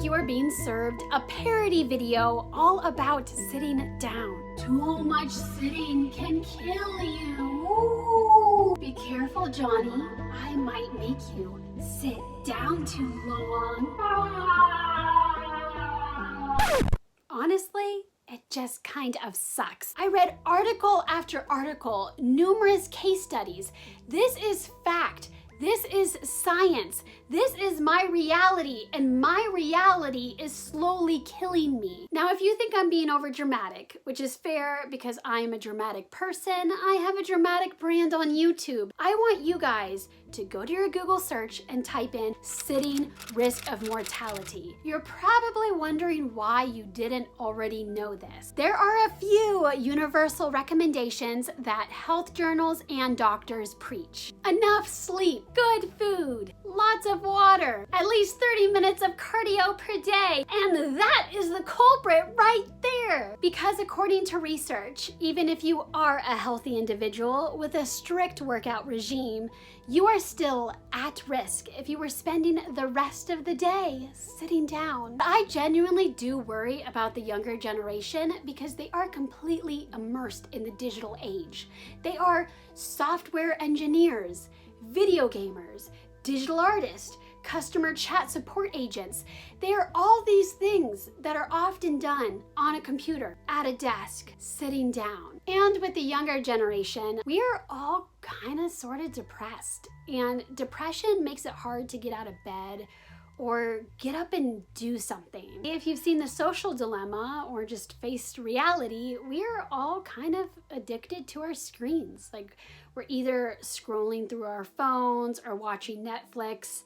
You are being served a parody video all about sitting down. Too much sitting can kill you. Ooh. Be careful, Johnny. I might make you sit down too long. Honestly, it just kind of sucks. I read article after article, numerous case studies. This is fact. This is science. This is my reality, and my reality is slowly killing me. Now, if you think I'm being over dramatic, which is fair because I'm a dramatic person, I have a dramatic brand on YouTube. I want you guys to go to your Google search and type in sitting risk of mortality. You're probably wondering why you didn't already know this. There are a few universal recommendations that health journals and doctors preach. Enough sleep, good food, lots of water, at least 30 minutes of cardio per day, and that is the culprit right there. Because according to research, even if you are a healthy individual with a strict workout regime, you are still at risk if you were spending the rest of the day sitting down. I genuinely do worry about the younger generation because they are completely immersed in the digital age. They are software engineers, video gamers, digital artists, customer chat support agents. They are all these things that are often done on a computer, at a desk, sitting down. And with the younger generation, we are all kind of sort of depressed. And depression makes it hard to get out of bed or get up and do something. If you've seen The Social Dilemma or just faced reality, we're all kind of addicted to our screens. Like, we're either scrolling through our phones or watching Netflix,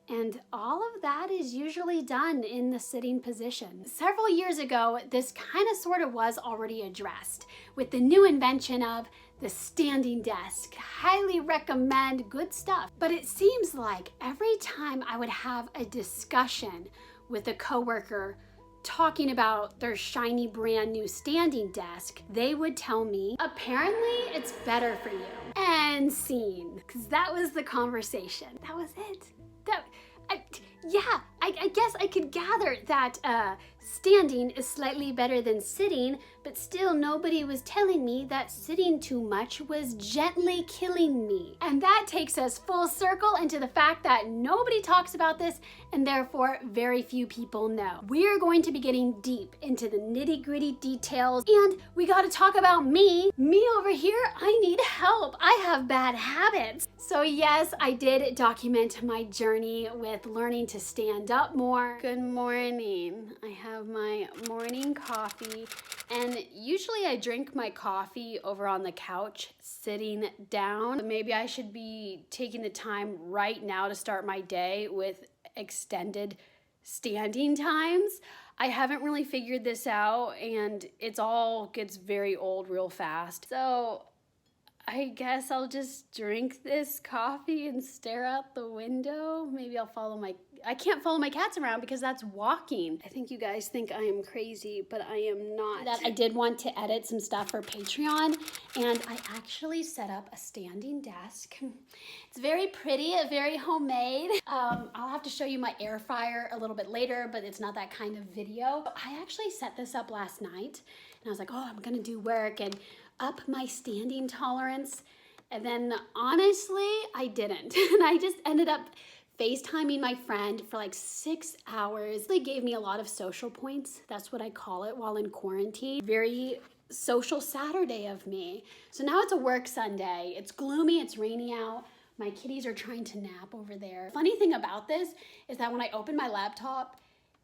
and all of that is usually done in the sitting position. Several years ago, this kind of sort of was already addressed with the new invention of the standing desk. Highly recommend, good stuff. But it seems like every time I would have a discussion with a coworker talking about their shiny brand new standing desk, they would tell me, apparently it's better for you. And scene, because that was the conversation. That was it. I guess I could gather that standing is slightly better than sitting, but still nobody was telling me that sitting too much was gently killing me. And that takes us full circle into the fact that nobody talks about this, and therefore very few people know. We're going to be getting deep into the nitty-gritty details, and we gotta talk about me. Me over here, I need help. I have bad habits. So yes, I did document my journey with learning to stand up more. Good morning. I have my morning coffee, and usually I drink my coffee over on the couch sitting down. Maybe I should be taking the time right now to start my day with extended standing times. I haven't really figured this out, and it's all gets very old real fast. So I guess I'll just drink this coffee and stare out the window. Maybe I'll I can't follow my cats around because that's walking. I think you guys think I am crazy, but I am not. That I did want to edit some stuff for Patreon, and I actually set up a standing desk. It's very pretty, very homemade. I'll have to show you my air fryer a little bit later, but it's not that kind of video. I actually set this up last night, and I was like, oh, I'm gonna do work and up my standing tolerance. And then honestly, I didn't. And I just ended up FaceTiming my friend for like 6 hours. They gave me a lot of social points. That's what I call it while in quarantine. Very social Saturday of me. So now it's a work Sunday. It's gloomy, it's rainy out. My kitties are trying to nap over there. Funny thing about this is that when I open my laptop,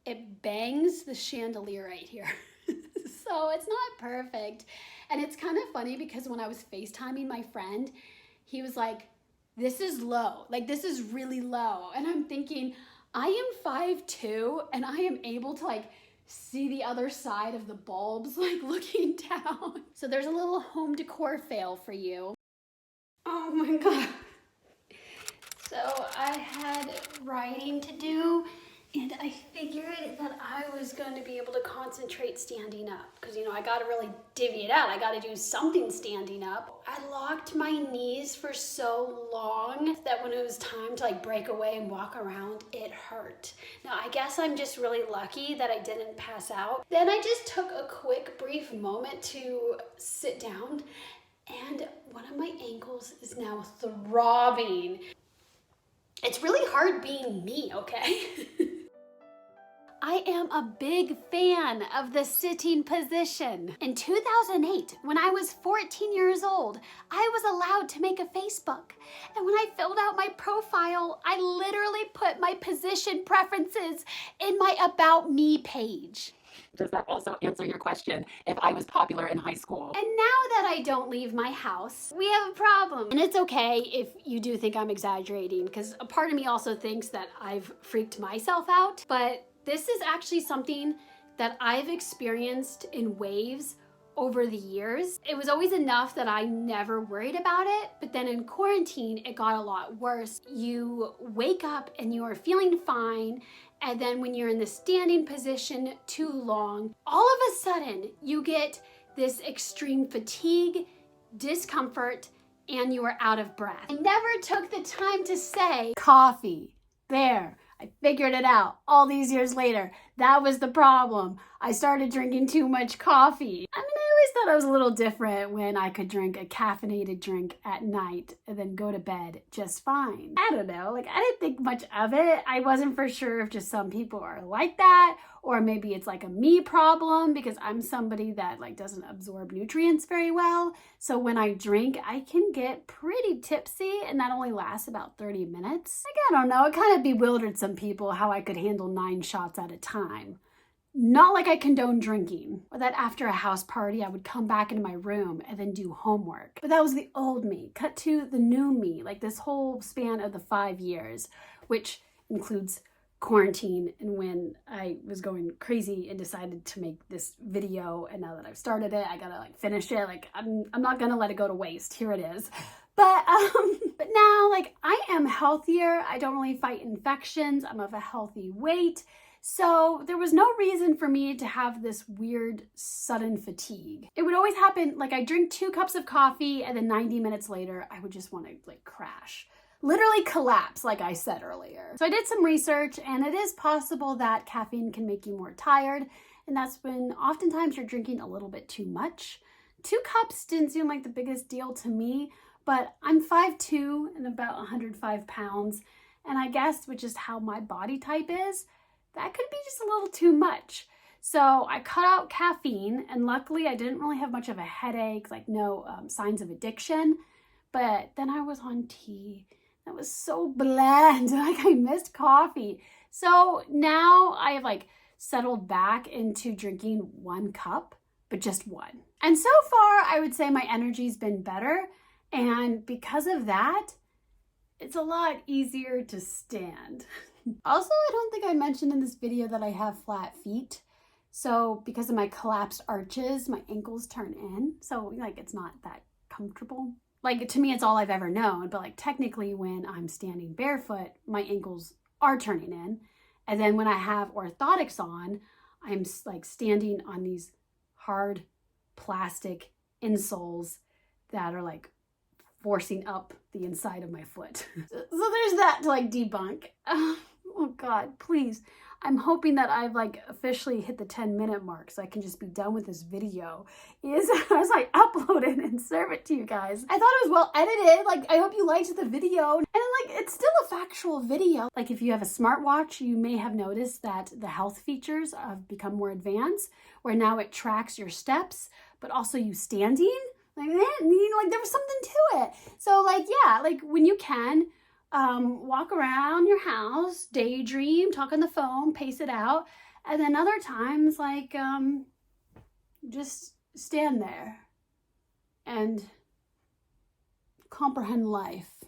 it bangs the chandelier right here. So it's not perfect. And it's kind of funny because when I was FaceTiming my friend, he was like, this is low. Like, this is really low. And I'm thinking, I am 5'2" and I am able to like see the other side of the bulbs like looking down. So there's a little home decor fail for you. Oh my God. So I had writing to do and I figured that I was going to be able to concentrate standing up because, you know, I got to really divvy it out. I got to do something standing up. I locked my knees for so long that when it was time to like break away and walk around, it hurt. Now, I guess I'm just really lucky that I didn't pass out. Then I just took a quick, brief moment to sit down and one of my ankles is now throbbing. It's really hard being me, okay? I am a big fan of the sitting position. In 2008, when I was 14 years old, I was allowed to make a Facebook. And when I filled out my profile, I literally put my position preferences in my About Me page. Does that also answer your question if I was popular in high school? And now that I don't leave my house, we have a problem. And it's okay if you do think I'm exaggerating, because a part of me also thinks that I've freaked myself out. But this is actually something that I've experienced in waves over the years. It was always enough that I never worried about it, but then in quarantine, it got a lot worse. You wake up and you are feeling fine, and then when you're in the standing position too long, all of a sudden you get this extreme fatigue, discomfort, and you are out of breath. I never took the time to say, coffee, there. I figured it out all these years later. That was the problem. I started drinking too much coffee. I mean, I always thought I was a little different when I could drink a caffeinated drink at night and then go to bed just fine. I don't know, like I didn't think much of it. I wasn't for sure if just some people are like that, or maybe it's like a me problem because I'm somebody that like doesn't absorb nutrients very well. So when I drink, I can get pretty tipsy and that only lasts about 30 minutes. Like, I don't know, it kind of bewildered some people how I could handle 9 shots at a time. Not like I condone drinking, or that after a house party, I would come back into my room and then do homework. But that was the old me. Cut to the new me, like this whole span of the 5 years, which includes quarantine and when I was going crazy and decided to make this video. And now that I've started it, I gotta like finish it. Like I'm not gonna let it go to waste. Here it is. But now like I am healthier. I don't really fight infections. I'm of a healthy weight. So there was no reason for me to have this weird sudden fatigue. It would always happen, like I drink 2 cups of coffee and then 90 minutes later, I would just want to like crash. Literally collapse, like I said earlier. So I did some research and it is possible that caffeine can make you more tired. And that's when oftentimes you're drinking a little bit too much. 2 cups didn't seem like the biggest deal to me, but I'm 5'2" and about 105 pounds. And I guess with just how my body type is, that could be just a little too much. So I cut out caffeine and luckily I didn't really have much of a headache, like no signs of addiction. But then I was on tea. That was so bland, like I missed coffee. So now I have like settled back into drinking 1 cup, but just 1. And so far I would say my energy's been better. And because of that, it's a lot easier to stand. Also, I don't think I mentioned in this video that I have flat feet. So because of my collapsed arches, my ankles turn in. So like it's not that comfortable. Like to me, it's all I've ever known. But like technically when I'm standing barefoot, my ankles are turning in. And then when I have orthotics on, I'm like standing on these hard plastic insoles that are like forcing up the inside of my foot. So there's that to like debunk. Oh God, please. I'm hoping that I've like officially hit the 10-minute mark so I can just be done with this video. As I upload it and serve it to you guys. I thought it was well edited. Like I hope you liked the video. And like it's still a factual video. Like if you have a smartwatch, you may have noticed that the health features have become more advanced, where now it tracks your steps, but also you standing. Like that, like there was something to it. So like, yeah, like when you can, walk around your house, daydream, talk on the phone, pace it out. And then other times, like, just stand there and comprehend life.